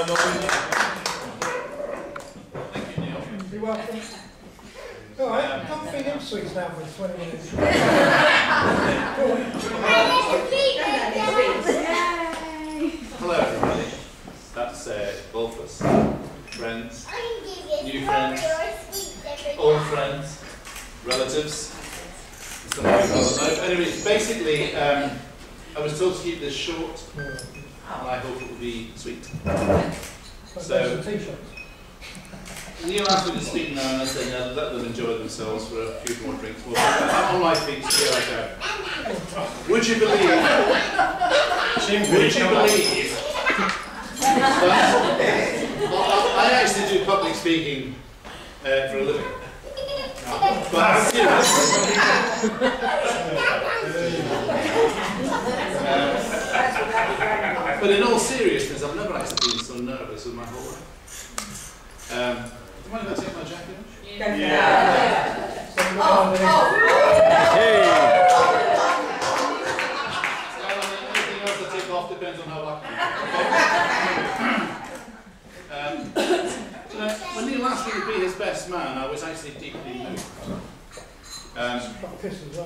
Thank you, Neil. You're welcome. All right, come feed him sweets now for 20 minutes. Hello, everybody. That's both of us. Friends, new friends, old friends, relatives. Anyway, basically, I was told to keep this short, and I hope it will be sweet. So, Neil asked me to speak now, and I said, no, let them enjoy themselves for a few more drinks. Well, I'm on my feet, so here I go. Would you believe? I actually do public speaking for a living. But seriously. But in all seriousness, I've never actually been so nervous in my whole life. Do you mind if I take my jacket off? Yeah. Anything else I take off depends on how lucky I am. When Neil asked me to be his best man, I was actually deeply moved. I was Christmas?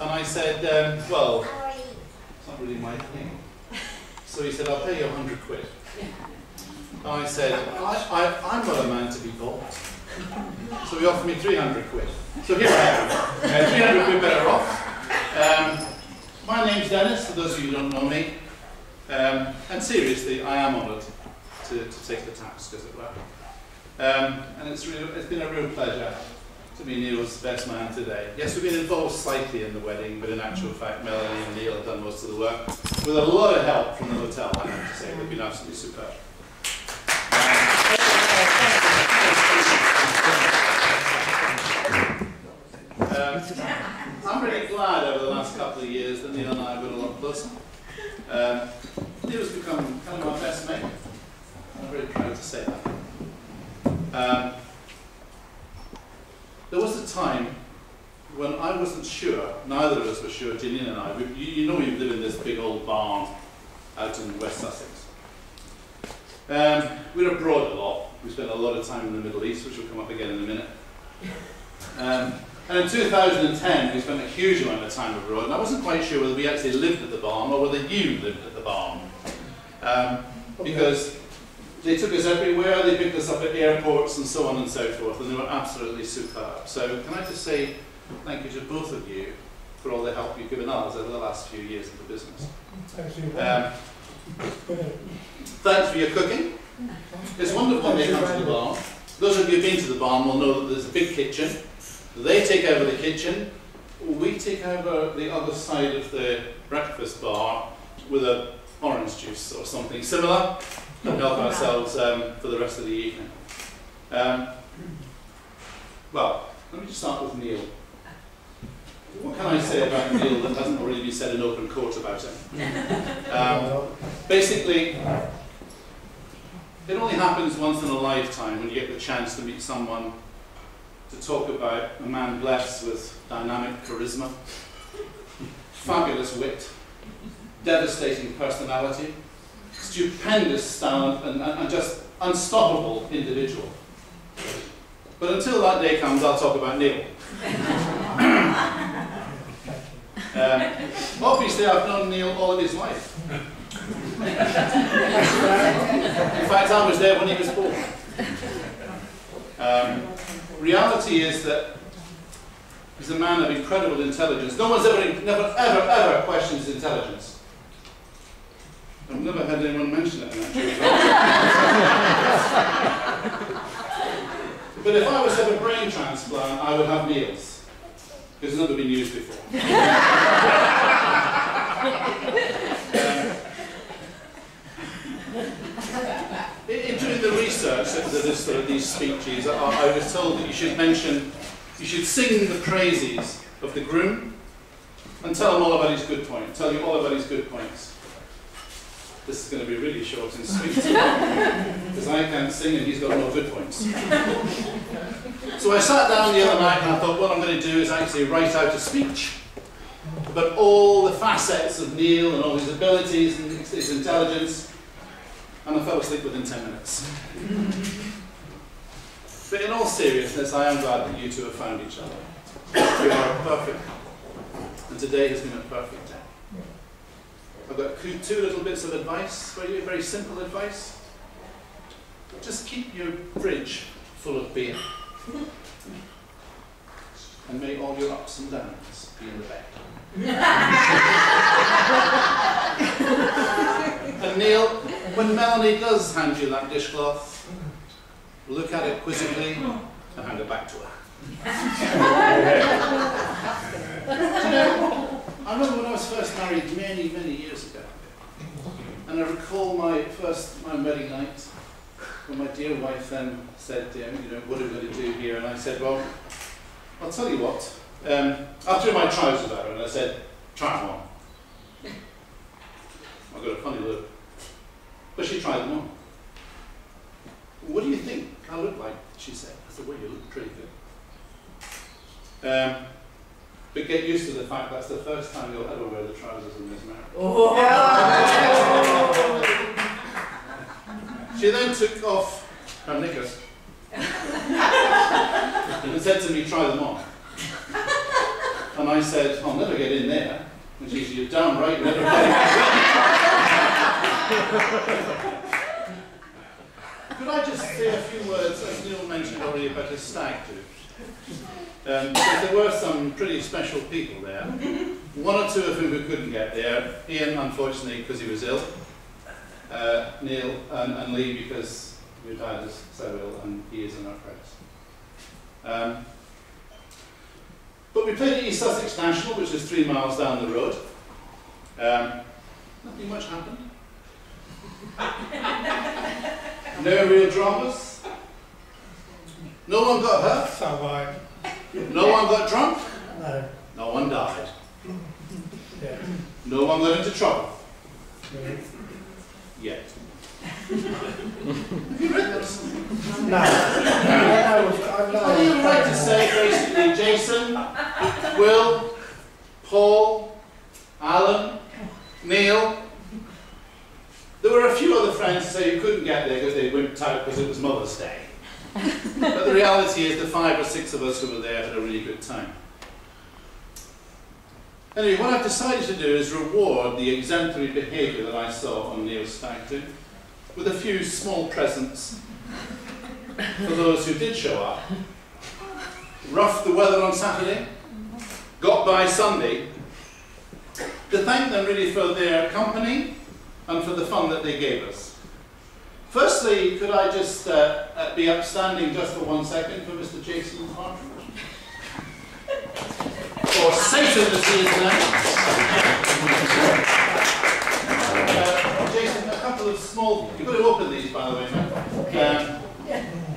And I said, well, it's not really my thing. So he said, I'll pay you 100 quid. And I said, I'm not a man to be bought. So he offered me 300 quid. So here I am, 300 quid better off. My name's Dennis, for those of you who don't know me. And seriously, I am honoured to take the task, as it were. And it's been a real pleasure to be Neil's best man today. Yes, we've been involved slightly in the wedding, but in actual fact, Melanie and Neil have done most of the work, with a lot of help from the hotel, I have to say. They've been absolutely superb. I'm really glad over the last couple of years that Neil and I have got a lot closer. Neil's become kind of my best mate. I'm very proud to say that. There was a time when I wasn't sure, neither of us were sure, Gillian and I, you know we live in this big old barn out in West Sussex. We're abroad a lot. We spent a lot of time in the Middle East, which will come up again in a minute. And in 2010, we spent a huge amount of time abroad, and I wasn't quite sure whether we actually lived at the barn or whether you lived at the barn. Because they took us everywhere, they picked us up at airports and so on and so forth, and they were absolutely superb. So can I just say thank you to both of you for all the help you've given us over the last few years of the business. Thanks for your cooking. It's wonderful when they come to the barn. Those of you who've been to the barn will know that there's a big kitchen. They take over the kitchen. We take over the other side of the breakfast bar with a orange juice or something similar, and help ourselves for the rest of the evening. Well, let me just start with Neil. What can I say about Neil that hasn't already been said in open court about him? Basically, it only happens once in a lifetime when you get the chance to meet someone to talk about a man blessed with dynamic charisma, fabulous wit, devastating personality, stupendous talent, and just unstoppable individual. But until that day comes, I'll talk about Neil. Obviously, I've known Neil all of his life. In fact, I was there when he was born. Reality is that he's a man of incredible intelligence. No one's ever questioned his intelligence. I've never had anyone mention it, actually. But if I was to have a brain transplant, I would have Neil's, because it's never been used before. In doing the research into these speeches, I was told that you should sing the praises of the groom and tell him all about his good points. Tell you all about his good points. This is going to be really short and sweet, because I can't sing and he's got no good points. So I sat down the other night and I thought what I'm going to do is actually write out a speech about all the facets of Neil and all his abilities and his intelligence, and I fell asleep within 10 minutes. But in all seriousness, I am glad that you two have found each other. You are a perfect couple, and today has been a perfect day. I've got two little bits of advice for you, very simple advice. Just keep your fridge full of beer, and may all your ups and downs be in the bed. And Neil, when Melanie does hand you that dishcloth, look at it quizzically and hand it back to her. You know, I remember when I was first married many, many years ago, and I recall my wedding night, when my dear wife then said, you know, what are we going to do here? And I said, well, I'll tell you what. I threw my trousers at her and I said, try them on. I got a funny look. But she tried them on. What do you think I look like? She said. I said, well, you look pretty good. But get used to the fact that's the first time you'll ever wear the trousers in this marriage. Oh. She then took off her knickers and said to me, try them on. And I said, I'll never get in there. And she said, you're damn right, never get in. Could I just say a few words, as Neil mentioned already, about his stag do? Because there were some pretty special people there. One or two of whom who couldn't get there. Ian, unfortunately, because he was ill. Neil and Lee, because your dad is so ill and he is in our prayers. But we played at East Sussex National, which is 3 miles down the road. Nothing much happened. No real dramas. No one got hurt. Survived. No one got drunk. No. No one died. Yeah. No one got into trouble. Really? Yet. Have you read this? No. What do you like to say, basically, Jason, Will, Paul, Alan, Neil? There were a few other friends who say you couldn't get there because they wimped out because it was Mother's Day. But the reality is the 5 or 6 of us who were there had a really good time. Anyway, what I've decided to do is reward the exemplary behaviour that I saw on Neil's stag do with a few small presents for those who did show up. Roughed the weather on Saturday, got by Sunday, to thank them really for their company and for the fun that they gave us. Firstly, could I just be upstanding just for 1 second for Mr. Jason Partridge? Or Satan as he is now. Jason, a couple of small, you've got to open these by the way, man.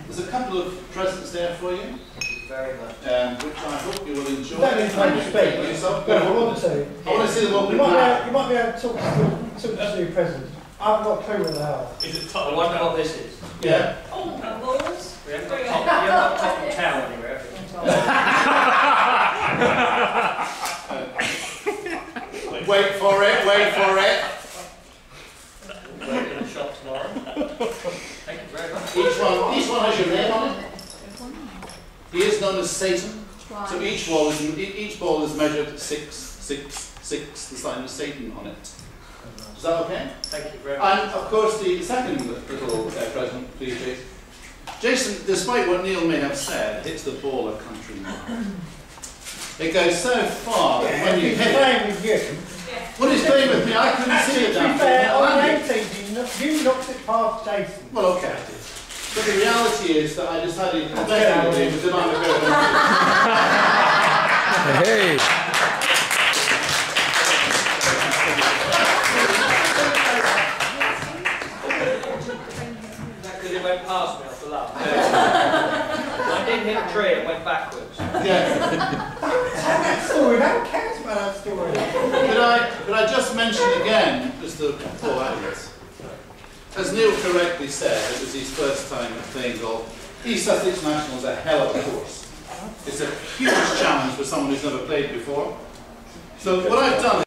There's a couple of presents there for you. Thank you very much. Which I hope you will enjoy. Don't need time to speak. I want to see them open. You might be able to talk to your presents. I haven't got a clue what they are. Is it top? I wonder what this is. Yeah. Oh, balls. We haven't got top and towel anywhere, have we? Wait for it, wait for it. We're in the shop tomorrow. Thank you very much. Each one has your name on it. He is known as Satan. So each ball is measured 6, 6, 6, the sign of Satan on it. Is that okay? Thank you very much. And of course the second little present, please, Jason. Jason, despite what Neil may have said, hits the ball a country mile. It goes so far that when you hit it... playing with you. Well, he's playing with me, I couldn't see it To be down fair, on the there. 18th, you knocked it past Jason. Well, okay, I did. But the reality is that I decided the best thing to do was demand a go. Hey! Because it went past me off the lap. I didn't hit a tree, it went backwards. Yeah. Story, no one cares about that story. Could I just mention again, just the Paul Adams. As Neil correctly said, it was his first time playing golf. East Sussex National is a hell of a course. It's a huge challenge for someone who's never played before. So what I've done